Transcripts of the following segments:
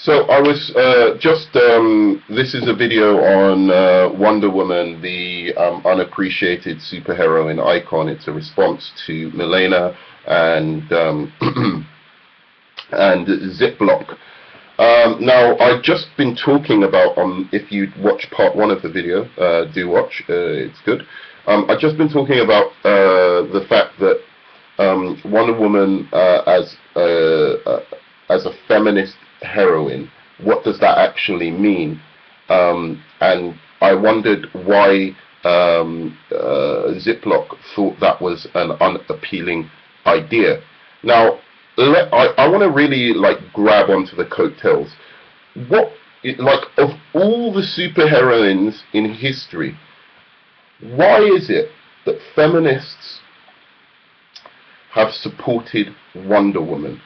So I was this is a video on Wonder Woman, the unappreciated superheroine icon. It's a response to Milena and and Ziploc. Now, I've just been talking about, if you watch part one of the video, do watch, it's good. I've just been talking about the fact that Wonder Woman as a feminist heroine, what does that actually mean? And I wondered why Ziploc thought that was an unappealing idea. Now, I want to really grab onto the coattails. Of all the superheroines in history, why is it that feminists have supported Wonder Woman?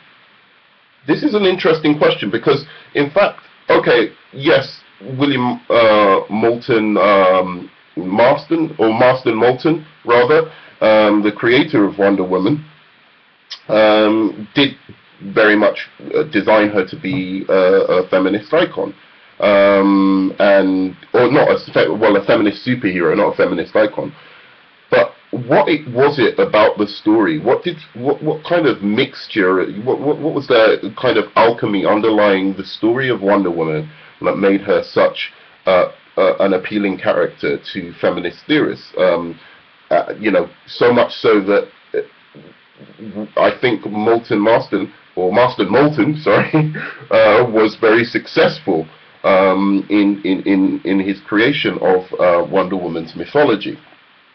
This is an interesting question because, in fact, okay, yes, William Moulton Marston, or Marston Moulton, rather, the creator of Wonder Woman, did very much design her to be a feminist icon, a feminist superhero, not a feminist icon. But what was it about the story? What kind of mixture? What was the kind of alchemy underlying the story of Wonder Woman that made her such an appealing character to feminist theorists? So much so that I think Marston Moulton, sorry, was very successful in his creation of Wonder Woman's mythology.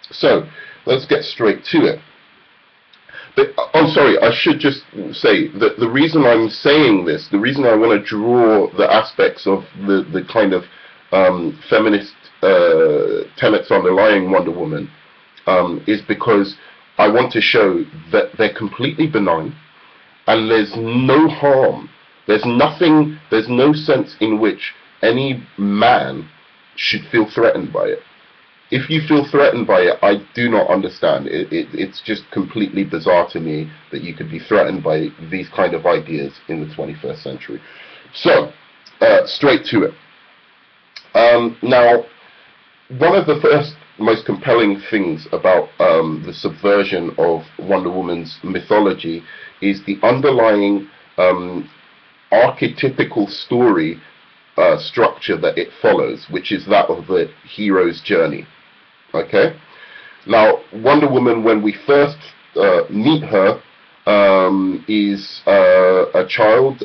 So let's get straight to it. But sorry, I should just say that the reason I'm saying this, the reason I want to draw the aspects of the kind of feminist tenets underlying Wonder Woman is because I want to show that they're completely benign, and there's no harm. There's no sense in which any man should feel threatened by it. If you feel threatened by it, I do not understand. It's just completely bizarre to me that you could be threatened by these kind of ideas in the 21st century. So, straight to it. Now, one of the first most compelling things about the subversion of Wonder Woman's mythology is the underlying archetypical story structure that it follows, which is that of the hero's journey. Okay? Now, Wonder Woman, when we first meet her, is a child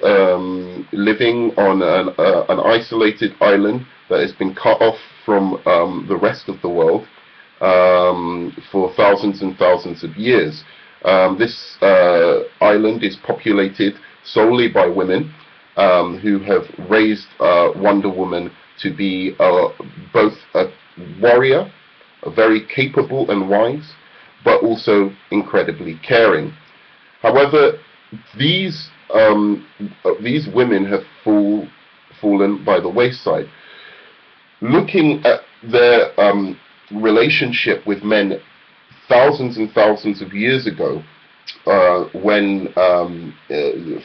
living on an isolated island that has been cut off from the rest of the world for thousands and thousands of years. This island is populated solely by women who have raised Wonder Woman to be both a warrior, very capable and wise, but also incredibly caring. However, these women have fallen by the wayside. Looking at their relationship with men thousands and thousands of years ago, when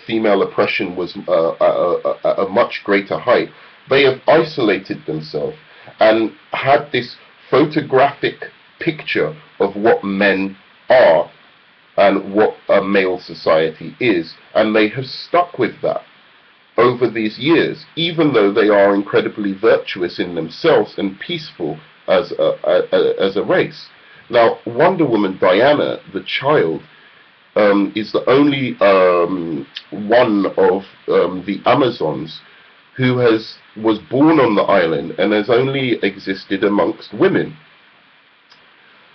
female oppression was at a much greater height, they have isolated themselves and had this photographic picture of what men are and what a male society is, and they have stuck with that over these years, even though they are incredibly virtuous in themselves and peaceful as a race. Now, Wonder Woman Diana, the child, is the only one of the Amazons who was born on the island and has only existed amongst women.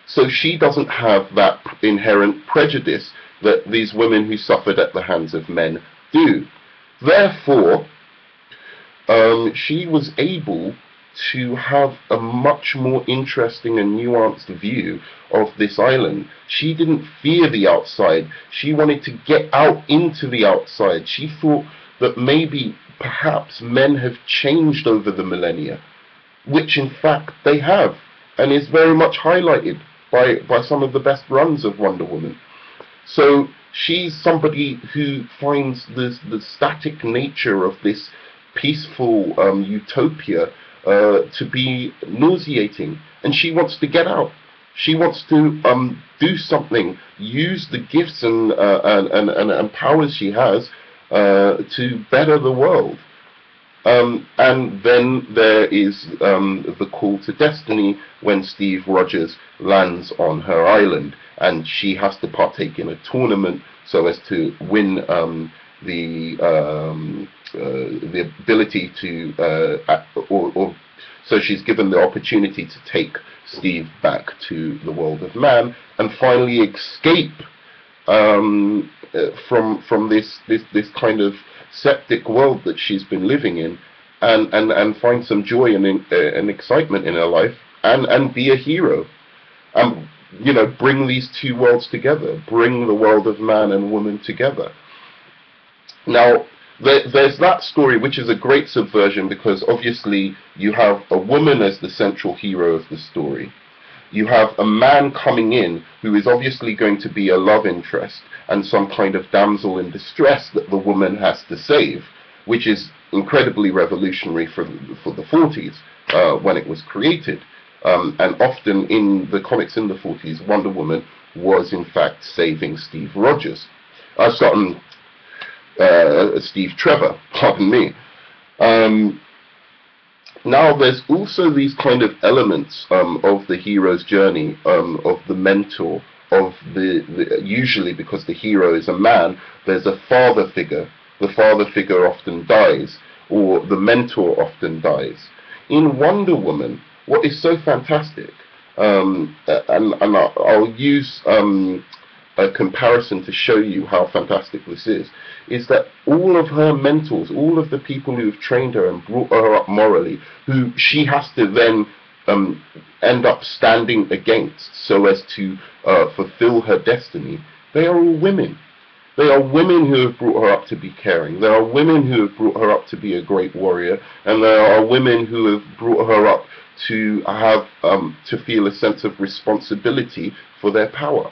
So she doesn't have that inherent prejudice that these women who suffered at the hands of men do. Therefore, she was able to have a much more interesting and nuanced view of this island. She didn't fear the outside. She wanted to get out into the outside. She thought that maybe, perhaps, men have changed over the millennia, which in fact they have, and is very much highlighted by some of the best runs of Wonder Woman. So she's somebody who finds the static nature of this peaceful utopia to be nauseating, and she wants to get out. She wants to do something, use the gifts and powers she has to better the world. And then there is the call to destiny when Steve Rogers lands on her island, and she has to partake in a tournament so as to win the ability to, so she's given the opportunity to take Steve back to the world of man and finally escape from this kind of septic world that she's been living in, and find some joy and excitement in her life, and be a hero, and bring these two worlds together, bring the world of man and woman together. Now there's that story, which is a great subversion, because obviously you have a woman as the central hero of the story. You have a man coming in who is obviously going to be a love interest and some kind of damsel in distress that the woman has to save, which is incredibly revolutionary for the 40s when it was created. And often in the comics in the 40s, Wonder Woman was in fact saving Steve Rogers. Steve Trevor, pardon me. Now there's also these kind of elements of the hero's journey, of the mentor, of usually, because the hero is a man, there's a father figure. The father figure often dies, or the mentor often dies. In Wonder Woman, what is so fantastic, and I'll use a comparison to show you how fantastic this is that all of her mentors, all of the people who have trained her and brought her up morally, who she has to then end up standing against so as to fulfill her destiny, they are all women. They are women who have brought her up to be caring. There are women who have brought her up to be a great warrior, and there are women who have brought her up to have to feel a sense of responsibility for their power.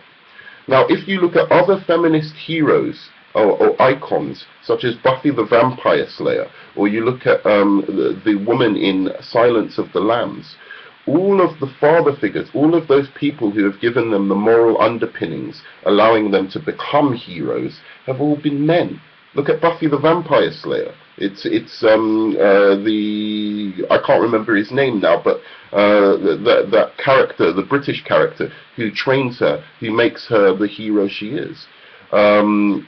Now, if you look at other feminist heroes or icons, such as Buffy the Vampire Slayer, or you look at the woman in Silence of the Lambs, all of the father figures, all of those people who have given them the moral underpinnings, allowing them to become heroes, have all been men. Look at Buffy the Vampire Slayer. It's I can't remember his name now, but that character, the British character, who trains her, who makes her the hero she is. The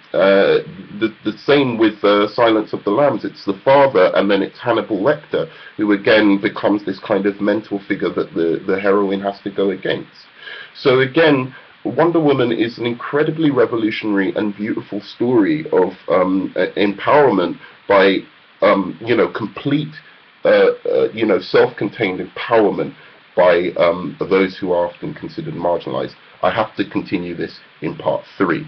same with Silence of the Lambs. It's the father, and then it's Hannibal Lecter, who again becomes this kind of mental figure that the heroine has to go against. So again, Wonder Woman is an incredibly revolutionary and beautiful story of empowerment by complete self-contained empowerment by those who are often considered marginalized. I have to continue this in part 3.